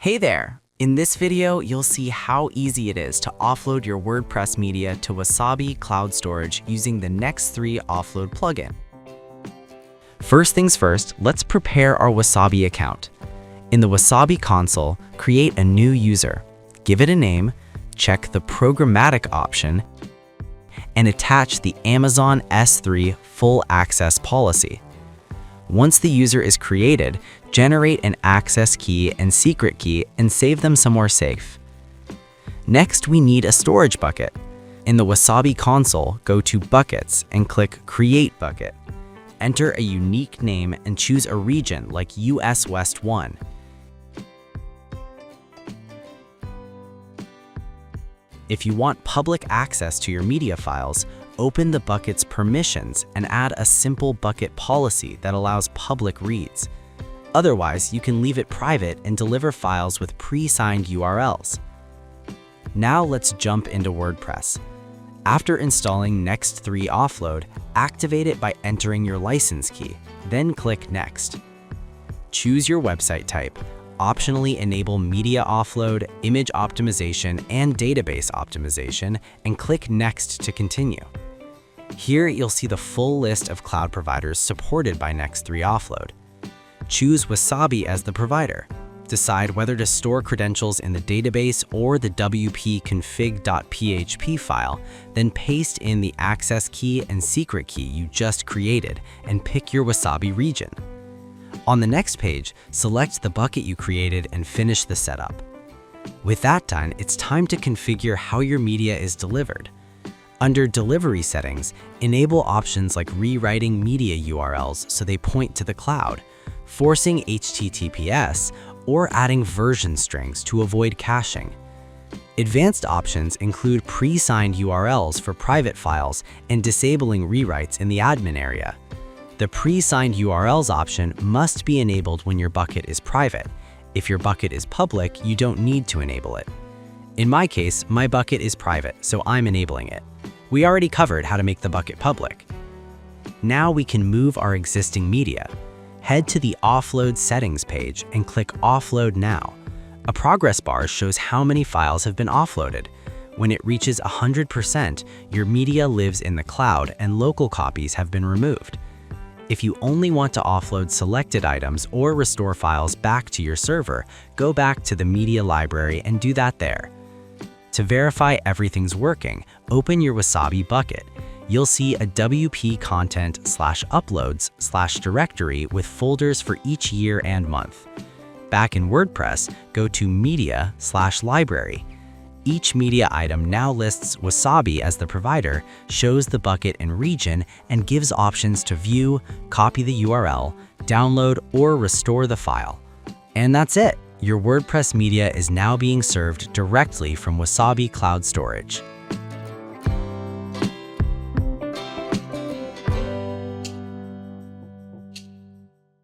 Hey there! In this video, you'll see how easy it is to offload your WordPress media to Wasabi cloud storage using the Next3 Offload plugin. First things first, let's prepare our Wasabi account. In the Wasabi console, create a new user, give it a name, check the programmatic option, and attach the Amazon S3 full access policy. Once the user is created, generate an access key and secret key and save them somewhere safe. Next, we need a storage bucket. In the Wasabi console, go to Buckets and click Create Bucket. Enter a unique name and choose a region like US West 1. If you want public access to your media files, open the bucket's permissions and add a simple bucket policy that allows public reads. Otherwise, you can leave it private and deliver files with pre-signed URLs. Now let's jump into WordPress. After installing Next3 Offload, activate it by entering your license key, then click Next. Choose your website type. Optionally enable media offload, image optimization, and database optimization, and click Next to continue. Here you'll see the full list of cloud providers supported by Next3 Offload. Choose Wasabi as the provider. Decide whether to store credentials in the database or the wp-config.php file, then paste in the access key and secret key you just created and pick your Wasabi region. On the next page, select the bucket you created and finish the setup. With that done, it's time to configure how your media is delivered. Under Delivery Settings, enable options like rewriting media URLs so they point to the cloud, forcing HTTPS, or adding version strings to avoid caching. Advanced options include pre-signed URLs for private files and disabling rewrites in the admin area. The pre-signed URLs option must be enabled when your bucket is private. If your bucket is public, you don't need to enable it. In my case, my bucket is private, so I'm enabling it. We already covered how to make the bucket public. Now we can move our existing media. Head to the Offload Settings page and click Offload Now. A progress bar shows how many files have been offloaded. When it reaches 100%, your media lives in the cloud and local copies have been removed. If you only want to offload selected items or restore files back to your server, go back to the media library and do that there. To verify everything's working, open your Wasabi bucket. You'll see a WP content/uploads/directory with folders for each year and month. Back in WordPress, go to media/library. Each media item now lists Wasabi as the provider, shows the bucket and region, and gives options to view, copy the URL, download, or restore the file. And that's it! Your WordPress media is now being served directly from Wasabi Cloud Storage.